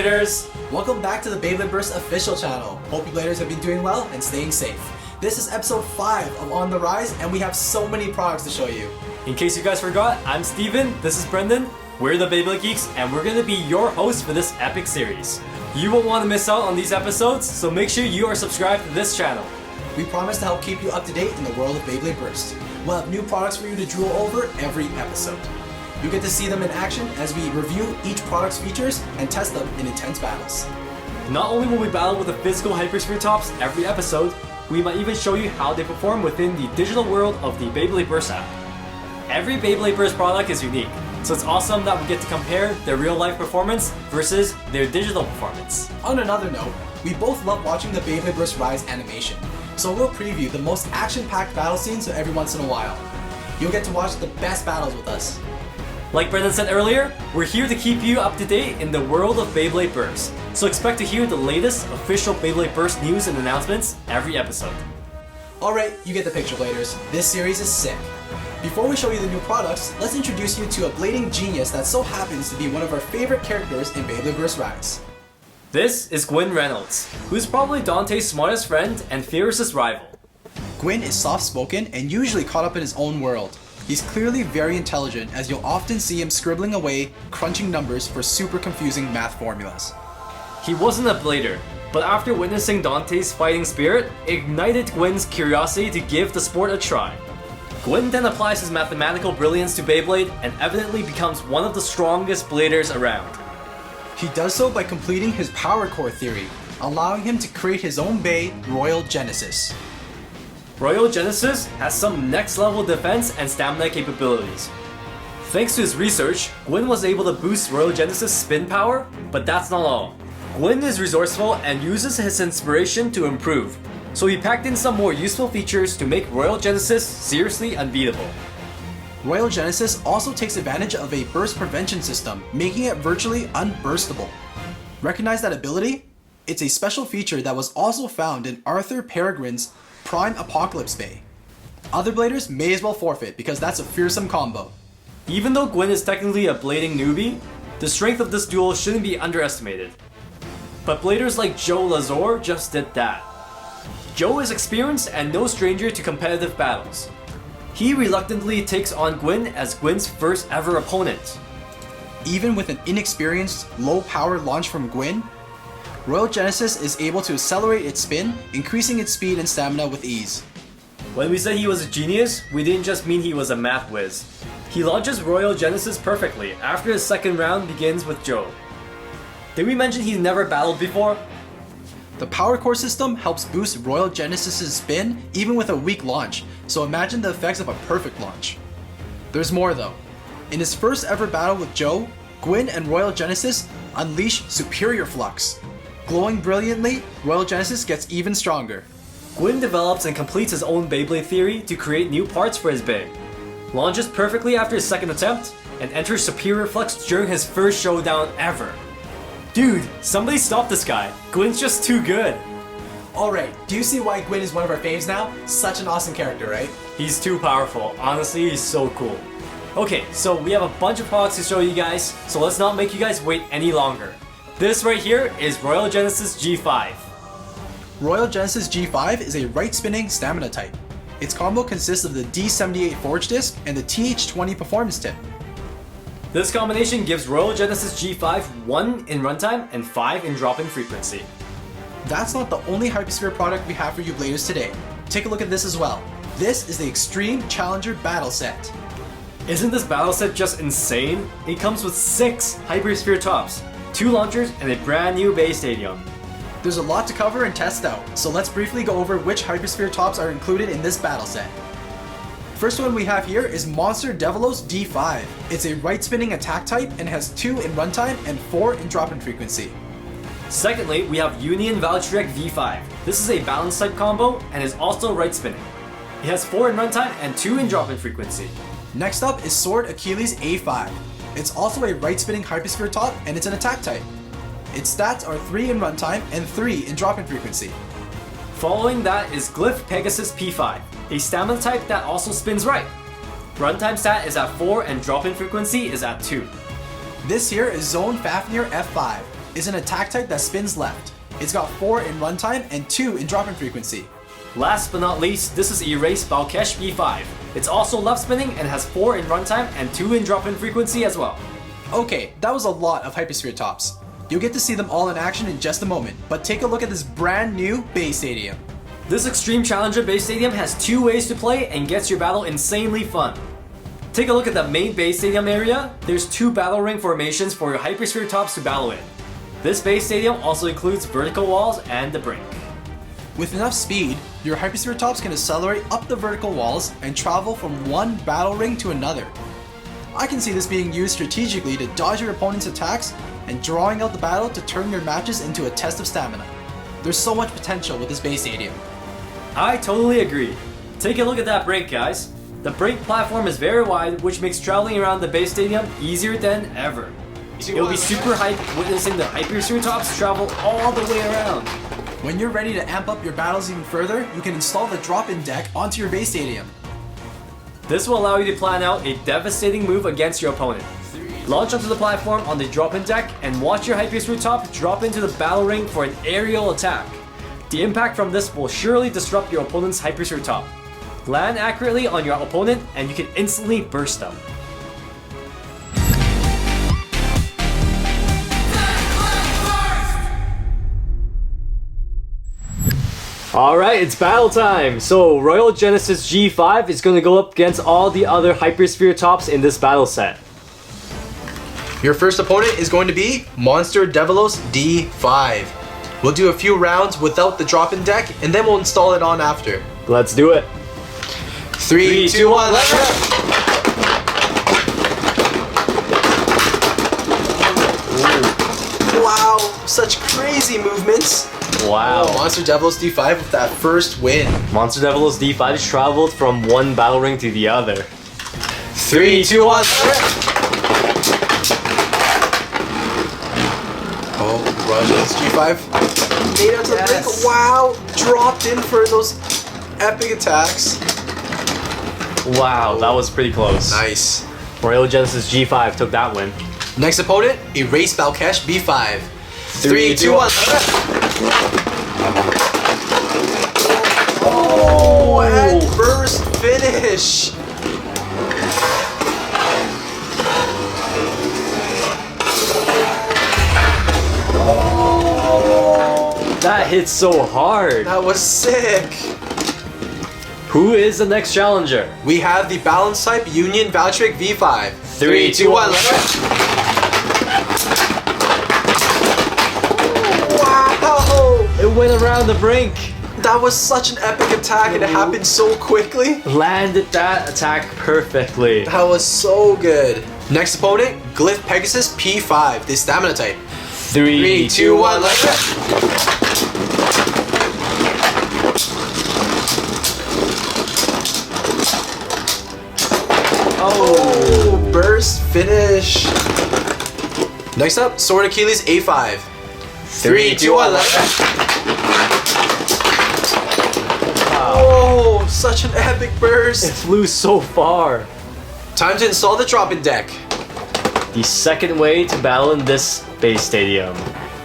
Beybladers! Welcome back to the Beyblade Burst official channel. Hope you Bladers have been doing well and staying safe. This is episode 5 of On the Rise, and we have so many products to show you. In case you guys forgot, I'm Steven, this is Brendan, we're the Beyblade Geeks, and we're going to be your hosts for this epic series. You won't want to miss out on these episodes, so make sure you are subscribed to this channel. We promise to help keep you up to date in the world of Beyblade Burst. We'll have new products for you to drool over every episode. You get to see them in action as we review each product's features and test them in intense battles. Not only will we battle with the physical Hypersphere tops every episode, we might even show you how they perform within the digital world of the Beyblade Burst app. Every Beyblade Burst product is unique, so it's awesome that we get to compare their real-life performance versus their digital performance. On another note, we both love watching the Beyblade Burst Rise animation, so we'll preview the most action-packed battle scenes every once in a while. You'll get to watch the best battles with us. Like Brendan said earlier, we're here to keep you up to date in the world of Beyblade Burst, so expect to hear the latest official Beyblade Burst news and announcements every episode. Alright, you get the picture, Bladers. This series is sick. Before we show you the new products, let's introduce you to a blading genius that so happens to be one of our favorite characters in Beyblade Burst Rise. This is Gwyn Reynolds, who's probably Dante's smartest friend and fiercest rival. Gwyn is soft-spoken and usually caught up in his own world. He's clearly very intelligent, as you'll often see him scribbling away, crunching numbers for super confusing math formulas. He wasn't a blader, but after witnessing Dante's fighting spirit, it ignited Gwyn's curiosity to give the sport a try. Gwyn then applies his mathematical brilliance to Beyblade and evidently becomes one of the strongest bladers around. He does so by completing his power core theory, allowing him to create his own Bey, Royal Genesis. Royal Genesis has some next level defense and stamina capabilities. Thanks to his research, Gwyn was able to boost Royal Genesis spin power, but that's not all. Gwyn is resourceful and uses his inspiration to improve, so he packed in some more useful features to make Royal Genesis seriously unbeatable. Royal Genesis also takes advantage of a burst prevention system, making it virtually unburstable. Recognize that ability? It's a special feature that was also found in Arthur Peregrine's Prime Apocalypse Bey. Other bladers may as well forfeit because that's a fearsome combo. Even though Gwyn is technically a blading newbie, the strength of this duel shouldn't be underestimated. But bladers like Joe Lazor just did that. Joe is experienced and no stranger to competitive battles. He reluctantly takes on Gwyn as Gwyn's first ever opponent. Even with an inexperienced, low-power launch from Gwyn, Royal Genesis is able to accelerate its spin, increasing its speed and stamina with ease. When we said he was a genius, we didn't just mean he was a math whiz. He launches Royal Genesis perfectly after his second round begins with Joe. Did we mention he's never battled before? The power core system helps boost Royal Genesis's spin even with a weak launch, so imagine the effects of a perfect launch. There's more though. In his first ever battle with Joe, Gwyn and Royal Genesis unleash Superior Flux. Glowing brilliantly, Royal Genesis gets even stronger. Gwyn develops and completes his own Beyblade theory to create new parts for his Bey. Launches perfectly after his second attempt, and enters Superior Flux during his first showdown ever. Dude, somebody stop this guy. Gwyn's just too good. Alright, do you see why Gwyn is one of our faves now? Such an awesome character, right? He's too powerful. Honestly, he's so cool. Okay, so we have a bunch of products to show you guys, so let's not make you guys wait any longer. This right here is Royal Genesis G5. Royal Genesis G5 is a right-spinning stamina type. Its combo consists of the D78 Forge Disc and the TH20 Performance Tip. This combination gives Royal Genesis G5 1 in runtime and 5 in drop-in frequency. That's not the only Hypersphere product we have for you Bladers today. Take a look at this as well. This is the Extreme Challenger Battle Set. Isn't this battle set just insane? It comes with 6 Hypersphere tops, 2 launchers, and a brand new Bey Stadium. There's a lot to cover and test out, so let's briefly go over which Hypersphere tops are included in this battle set. First one we have here is Monster Devilos D5. It's a right-spinning attack type and has 2 in runtime and 4 in drop-in frequency. Secondly, we have Union Valtryek V5. This is a balance type combo and is also right-spinning. It has 4 in runtime and 2 in drop-in frequency. Next up is Sword Achilles A5. It's also a right-spinning Hypersphere top and it's an attack type. Its stats are 3 in runtime and 3 in drop-in frequency. Following that is Glyph Pegasus P5, a stamina type that also spins right. Runtime stat is at 4 and drop-in frequency is at 2. This here is Zone Fafnir F5. is an attack type that spins left. It's got 4 in runtime and 2 in drop-in frequency. Last but not least, this is Erase Balkesh V5. It's also left spinning and has 4 in runtime and 2 in drop-in frequency as well. Okay, that was a lot of Hypersphere tops. You'll get to see them all in action in just a moment, but take a look at this brand new base stadium. This Extreme Challenger base stadium has 2 ways to play and gets your battle insanely fun. Take a look at the main base stadium area. There's 2 battle ring formations for your Hypersphere tops to battle in. This base stadium also includes vertical walls and the brink. With enough speed, your Hypersphere tops can accelerate up the vertical walls and travel from one battle ring to another. I can see this being used strategically to dodge your opponent's attacks and drawing out the battle to turn your matches into a test of stamina. There's so much potential with this base stadium. I totally agree. Take a look at that brink, guys. The brink platform is very wide, which makes traveling around the base stadium easier than ever. It'll be super hype witnessing the Hypersphere tops travel all the way around. When you're ready to amp up your battles even further, you can install the drop-in deck onto your base stadium. This will allow you to plan out a devastating move against your opponent. Launch onto the platform on the drop-in deck and watch your Hypersphere top drop into the battle ring for an aerial attack. The impact from this will surely disrupt your opponent's Hypersphere top. Land accurately on your opponent and you can instantly burst them. Alright, it's battle time! So, Royal Genesis G5 is going to go up against all the other Hypersphere tops in this battle set. Your first opponent is going to be Monster Devilos D5. We'll do a few rounds without the drop-in deck, and then we'll install it on after. Let's do it! 3, 2, 1, let's go! Wow, such crazy movements! Wow. Oh, Monster Devilos D5 with that first win. Monster Devilos D5 traveled from one battle ring to the other. 3, 2, 1. Oh, Royal G5 made out to the brink. Wow, dropped in for those epic attacks. Wow, that was pretty close. Nice. Royal Genesis G5 took that win. Next opponent, Erase Balkesh B5. 3, 2, 1. Oh, and burst finish. That hit so hard. That was sick. Who is the next challenger? We have the balance type Union Valtryek V5. 3, 2, 1, let's go. Wow! It went around the brink. That was such an epic attack and it happened so quickly. Landed that attack perfectly. That was so good. Next opponent, Glyph Pegasus P5, the stamina type. 3, 2, 1, let's go. Oh, burst finish. Next up, Sword Achilles A5. 3, 2, 1, let's go. Oh, such an epic burst. It flew so far. Time to install the drop-in deck. The second way to battle in this base stadium.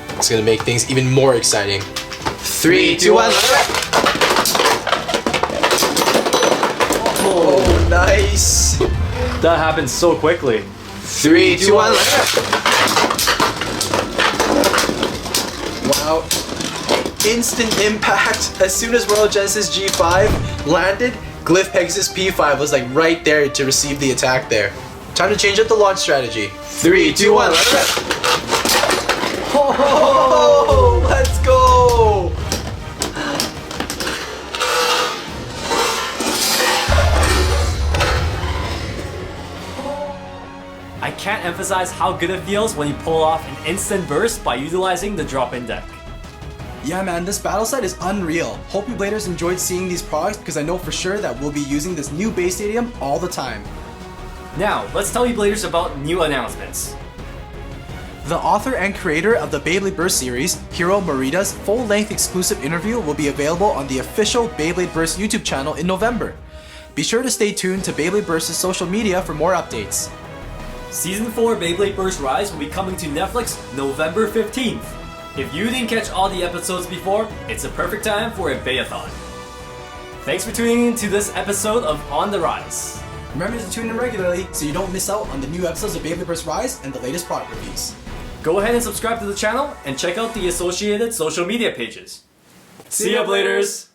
It's gonna make things even more exciting. 3, 2, 1, let's go. Oh, nice. That happened so quickly. 3, 2, 1, let's go. Wow. Instant impact. As soon as Royal Genesis G5 landed, Glyph Pegasus P5 was like right there to receive the attack there. Time to change up the launch strategy. 3, 2, 1, let's go. Oh, let's go. I can't emphasize how good it feels when you pull off an instant burst by utilizing the drop-in deck. Yeah man, this battle set is unreal. Hope you Bladers enjoyed seeing these products because I know for sure that we'll be using this new base stadium all the time. Now, let's tell you Bladers about new announcements. The author and creator of the Beyblade Burst series, Hiro Morita's full-length exclusive interview will be available on the official Beyblade Burst YouTube channel in November. Be sure to stay tuned to Beyblade Burst's social media for more updates. Season 4 Beyblade Burst Rise will be coming to Netflix November 15th. If you didn't catch all the episodes before, it's a perfect time for a Bayathon. Thanks for tuning in to this episode of On the Rise. Remember to tune in regularly so you don't miss out on the new episodes of Beyblade Burst Rise and the latest product reviews. Go ahead and subscribe to the channel and check out the associated social media pages. See ya, Bladers!